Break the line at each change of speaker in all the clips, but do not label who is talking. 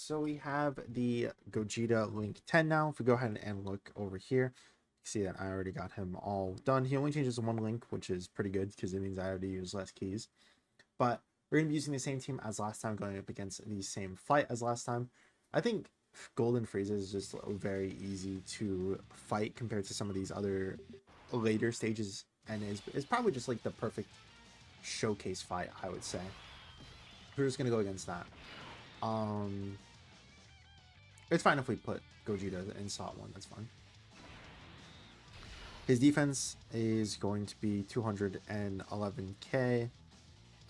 so we have the Gogeta Link 10 now. If we go ahead and look over here, you see that I already got him all done. He only changes one link, which is pretty good because it means I have to use less keys. But we're going to be using the same team as last time, going up against the same fight as last time. I think Golden Frieza is just very easy to fight compared to some of these other later stages, and is probably just like the perfect showcase fight, I would say. We're just going to go against that. It's fine if we put Gogeta in slot 1, that's fine. His defense is going to be 211k.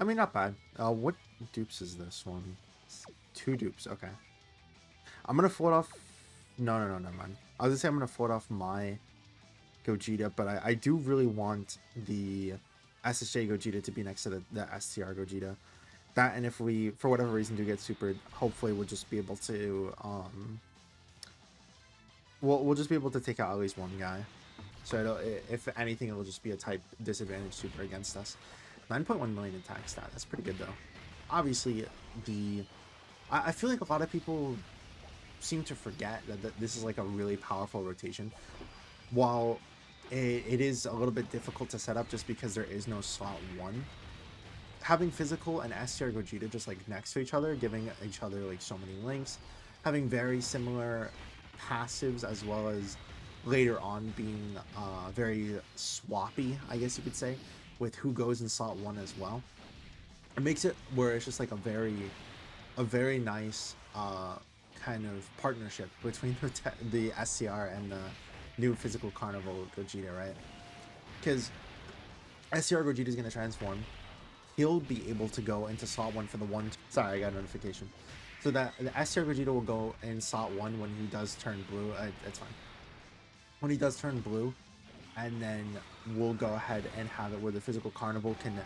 I mean, not bad. What dupes is this one? 2 dupes, okay. I'm gonna float off... No, never mind. I was gonna say I'm gonna float off my Gogeta, but I do really want the SSJ Gogeta to be next to the STR Gogeta. That, and if we, for whatever reason, do get supered, hopefully we'll just be able to, we'll just be able to take out at least one guy. So if anything, it'll just be a type disadvantage super against us. 9.1 million attack stat, that's pretty good though. Obviously, I feel like a lot of people seem to forget that this is like a really powerful rotation. While it is a little bit difficult to set up just because there is no slot 1. Having physical and STR Gogeta just like next to each other, giving each other like so many links, having very similar passives, as well as later on being very swappy, I guess you could say, with who goes in slot 1 as well. It makes it where it's just like a very nice kind of partnership between the SCR and the new Physical Carnival Gogeta, right? Because SCR Gogeta is going to transform. He'll be able to go into slot 1 for the one... Sorry, I got a notification. So that the STR Gogeta will go in slot 1 when he does turn blue. It's fine. When he does turn blue, and then we'll go ahead and have it where the Physical Carnival can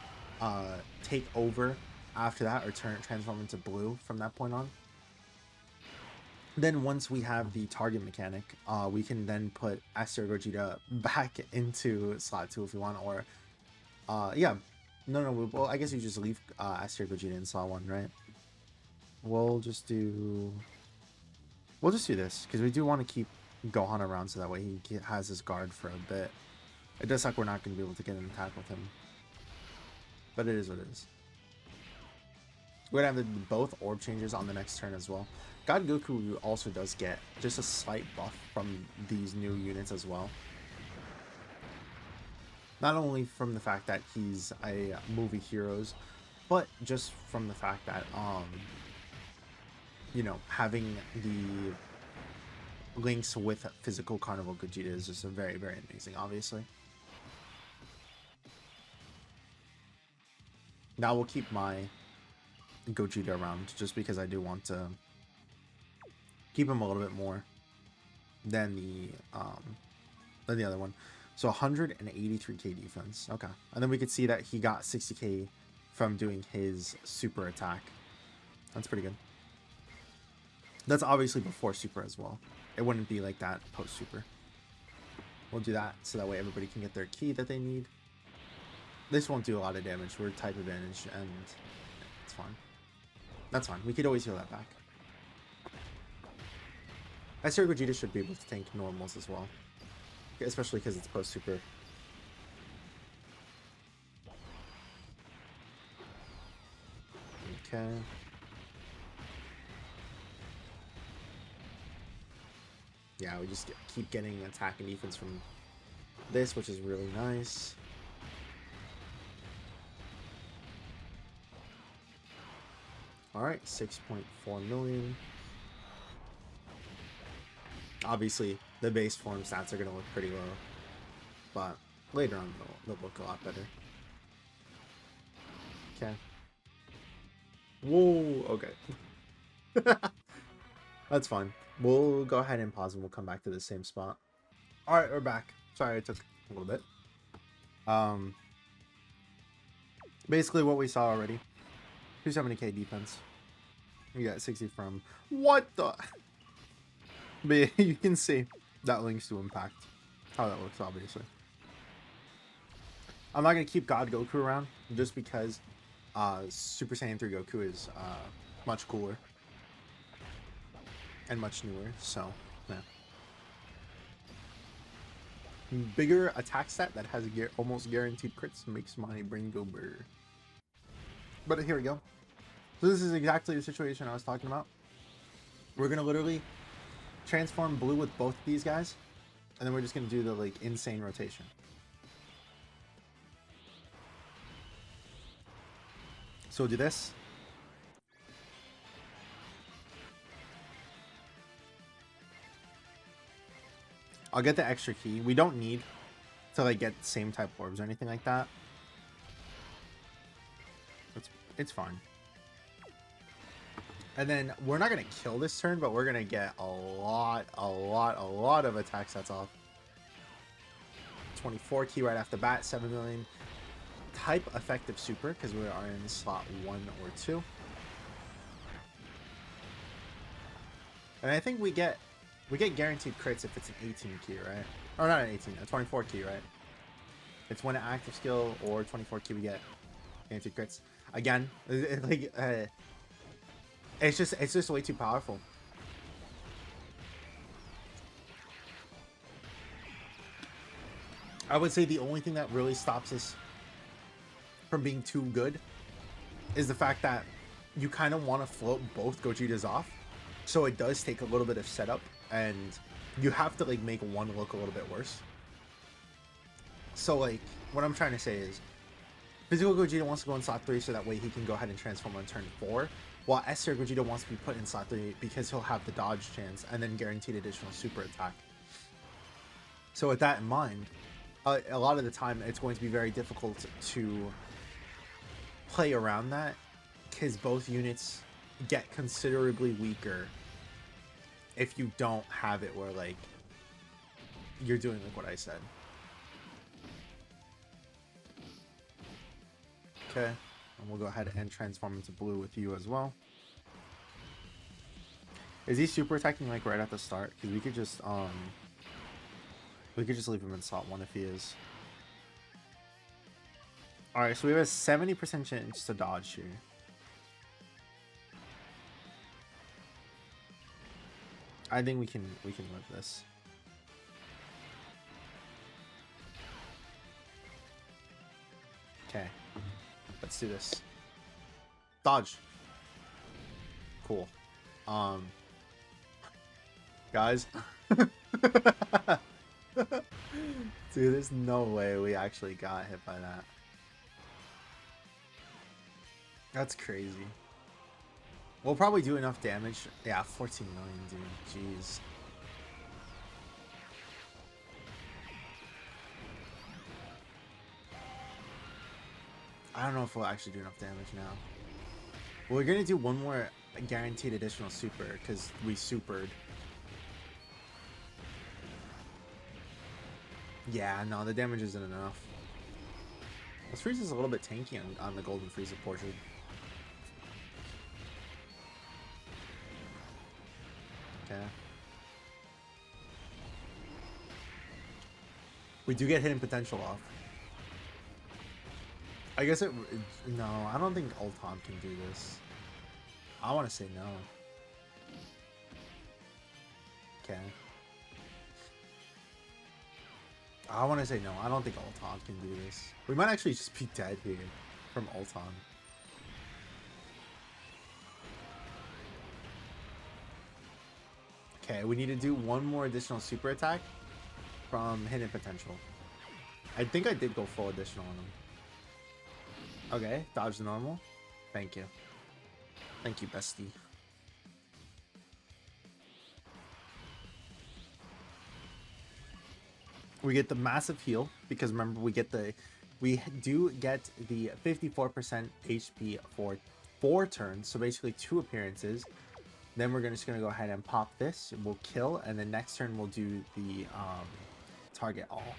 take over after that, or transform into blue from that point on. Then once we have the target mechanic, we can then put STR Gogeta back into slot 2 if we want, or yeah. No, well, I guess you just leave STR Gogeta in slot 1, right? We'll just do this, because we do want to keep Gohan around so that way he has his guard for a bit. It does suck we're not going to be able to get an attack with him, but it is what it is. We're going to have both orb changes on the next turn as well. God Goku also does get just a slight buff from these new units as well. Not only from the fact that he's a movie heroes, but just from the fact that, you know, having the links with Physical Carnival Gogeta is just very, very amazing, obviously. Now we'll keep my Gogeta around just because I do want to keep him a little bit more than the other one. So 183k defense. Okay. And then we could see that he got 60k from doing his super attack. That's pretty good. That's obviously before super as well. It wouldn't be like that post super. We'll do that so that way everybody can get their key that they need. This won't do a lot of damage. We're type advantage and it's fine. That's fine. We could always heal that back. STR Gogeta should be able to tank normals as well, especially because it's post super. Okay. Yeah, we just keep getting attack and defense from this, which is really nice. Alright, 6.4 million. Obviously, the base form stats are going to look pretty low, but later on they'll look a lot better. Okay. Whoa, okay. That's fine. We'll go ahead and pause and we'll come back to the same spot. Alright, we're back. Sorry, it took a little bit. Basically what we saw already. 270k defense. We got 60 from... What the... But yeah, you can see that links to impact. How that looks, obviously. I'm not going to keep God Goku around, just because Super Saiyan 3 Goku is much cooler. and much newer. So, yeah. Bigger attack stat that has almost guaranteed crits makes my brain go brr. But here we go. So this is exactly the situation I was talking about. We're gonna literally transform blue with both of these guys, and then we're just gonna do the like insane rotation. So we'll do this. I'll get the extra key. We don't need to like get same type orbs or anything like that. It's fine. And then we're not gonna kill this turn, but we're gonna get a lot of attack sets off. 24 key right off the bat, 7 million. Type effective super because we are in slot 1 or 2. And I think we get guaranteed crits if it's an 18 key, right? Or not an 18, a 24 key, right? It's when an active skill or 24 key we get guaranteed crits. Again, it's just way too powerful. I would say the only thing that really stops us from being too good is the fact that you kind of want to float both Gogetas off. So it does take a little bit of setup, and you have to like make one look a little bit worse. So like what I'm trying to say is physical Gogeta wants to go in slot 3 so that way he can go ahead and transform on turn 4, while S tier Gogeta wants to be put in slot 3 because he'll have the dodge chance and then guaranteed additional super attack. So with that in mind, a lot of the time it's going to be very difficult to play around that because both units get considerably weaker if you don't have it where like you're doing like what I said. Okay, and we'll go ahead and transform into blue with you as well. Is he super attacking like right at the start? Because we could just leave him in slot 1 if he is. Alright, so we have a 70% chance to dodge here. I think we can live this. Okay. Let's do this. Dodge. Cool. Guys. Dude, there's no way we actually got hit by that. That's crazy. We'll probably do enough damage. Yeah, 14 million, dude. Jeez. I don't know if we'll actually do enough damage now. We're gonna do one more guaranteed additional super because we supered. Yeah, no, the damage isn't enough. This Frieza's a little bit tanky on the Golden Frieza portion. Okay. We do get hidden potential off. I guess no, I don't think Ulton can do this. I want to say no. Okay. I want to say no. I don't think Ulton can do this. We might actually just be dead here from Ulton. Okay, we need to do one more additional super attack from hidden potential. I think I did go full additional on him. Okay, dodge the normal. Thank you. Thank you, bestie. We get the massive heal because remember we do get the 54% HP for 4 turns, so basically 2 appearances. Then we're just gonna go ahead and pop this. We'll kill, and then next turn we'll do the target all.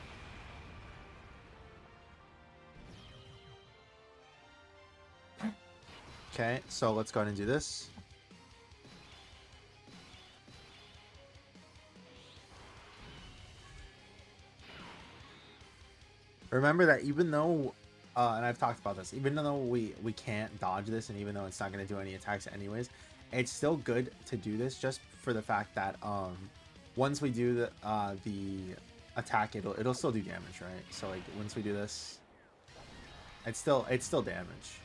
Okay, so let's go ahead and do this. Remember that even though, and I've talked about this, even though we can't dodge this, and even though it's not going to do any attacks anyways, it's still good to do this just for the fact that once we do the attack, it'll still do damage, right? So like once we do this, it's still damage.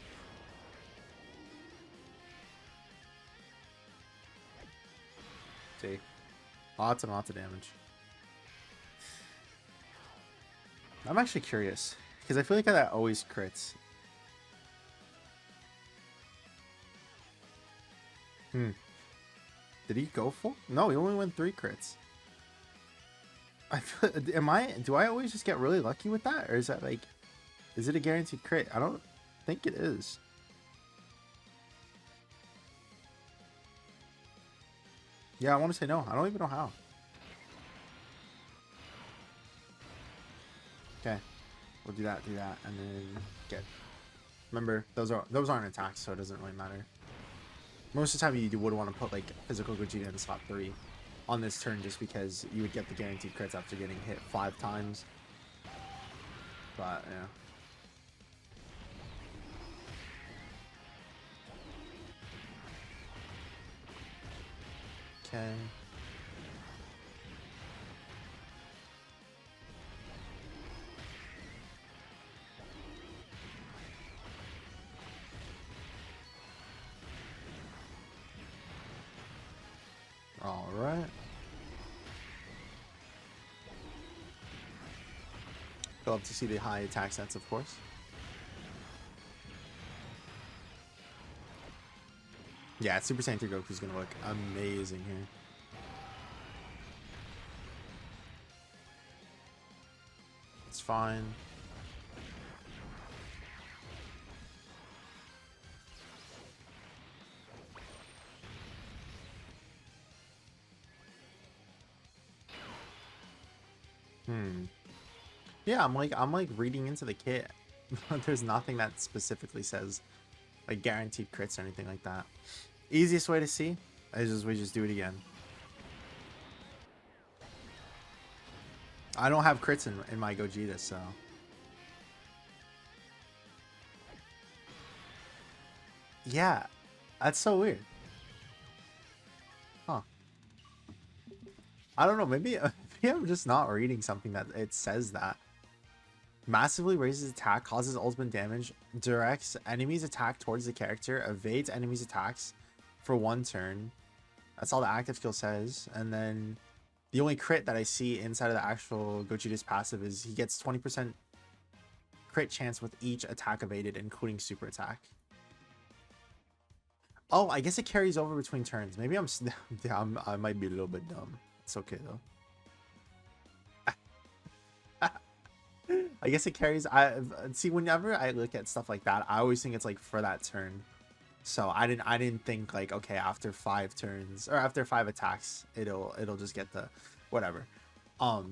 See, lots and lots of damage. I'm actually curious because I feel like that always crits. Did he go full? No, he only went 3 crits. I feel, do I always just get really lucky with that, or is that like, is it a guaranteed crit? I don't think it is. Yeah, I want to say no. I don't even know how. Okay, we'll do that, and then get. Remember, those aren't attacks, so it doesn't really matter. Most of the time, you would want to put like physical Gogeta in slot 3 on this turn, just because you would get the guaranteed crits after getting hit 5 times. But yeah. Okay. All right. Love to see the high attack sets, of course. Yeah, Super Saiyan 3 Goku's gonna look amazing here. It's fine. Yeah, I'm like reading into the kit. There's nothing that specifically says like guaranteed crits or anything like that. Easiest way to see is we just do it again. I don't have crits in my Gogeta, so. Yeah, that's so weird. Huh. I don't know, maybe I'm just not reading something that it says that. Massively raises attack, causes ultimate damage, directs enemies' attack towards the character, evades enemies' attacks for 1 turn. That's all the active skill says. And then the only crit that I see inside of the actual Gogeta's passive is he gets 20% crit chance with each attack evaded, including super attack. Oh, I guess it carries over between turns. Maybe I might be a little bit dumb. It's okay though. I guess it carries. I see, whenever I look at stuff like that, I always think it's like for that turn. So I didn't think like, okay, after 5 turns or after 5 attacks, it'll just get the whatever.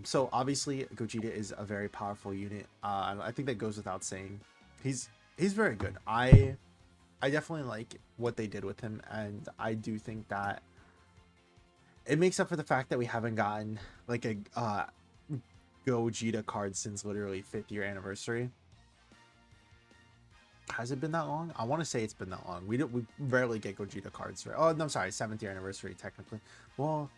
So obviously Gogeta is a very powerful unit. I think that goes without saying. He's very good. I definitely like what they did with him, and I do think that it makes up for the fact that we haven't gotten like a Gogeta card since literally 5th year anniversary. Has it been that long? I want to say it's been that long. We rarely get Gogeta cards, right? Oh no, I'm sorry, 7th year anniversary technically. Well,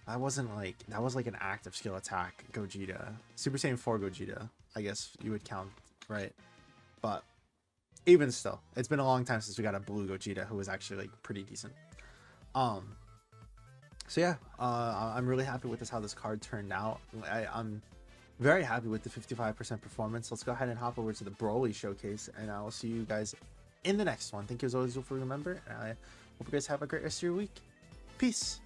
that was like an active skill attack Gogeta. Super Saiyan 4 Gogeta, I guess you would count, right? But even still, it's been a long time since we got a blue Gogeta who was actually like pretty decent. So yeah, I'm really happy with how this card turned out. I'm very happy with the 55% performance. Let's go ahead and hop over to the Broly showcase, and I will see you guys in the next one. Thank you as always for remembering, and I hope you guys have a great rest of your week. Peace.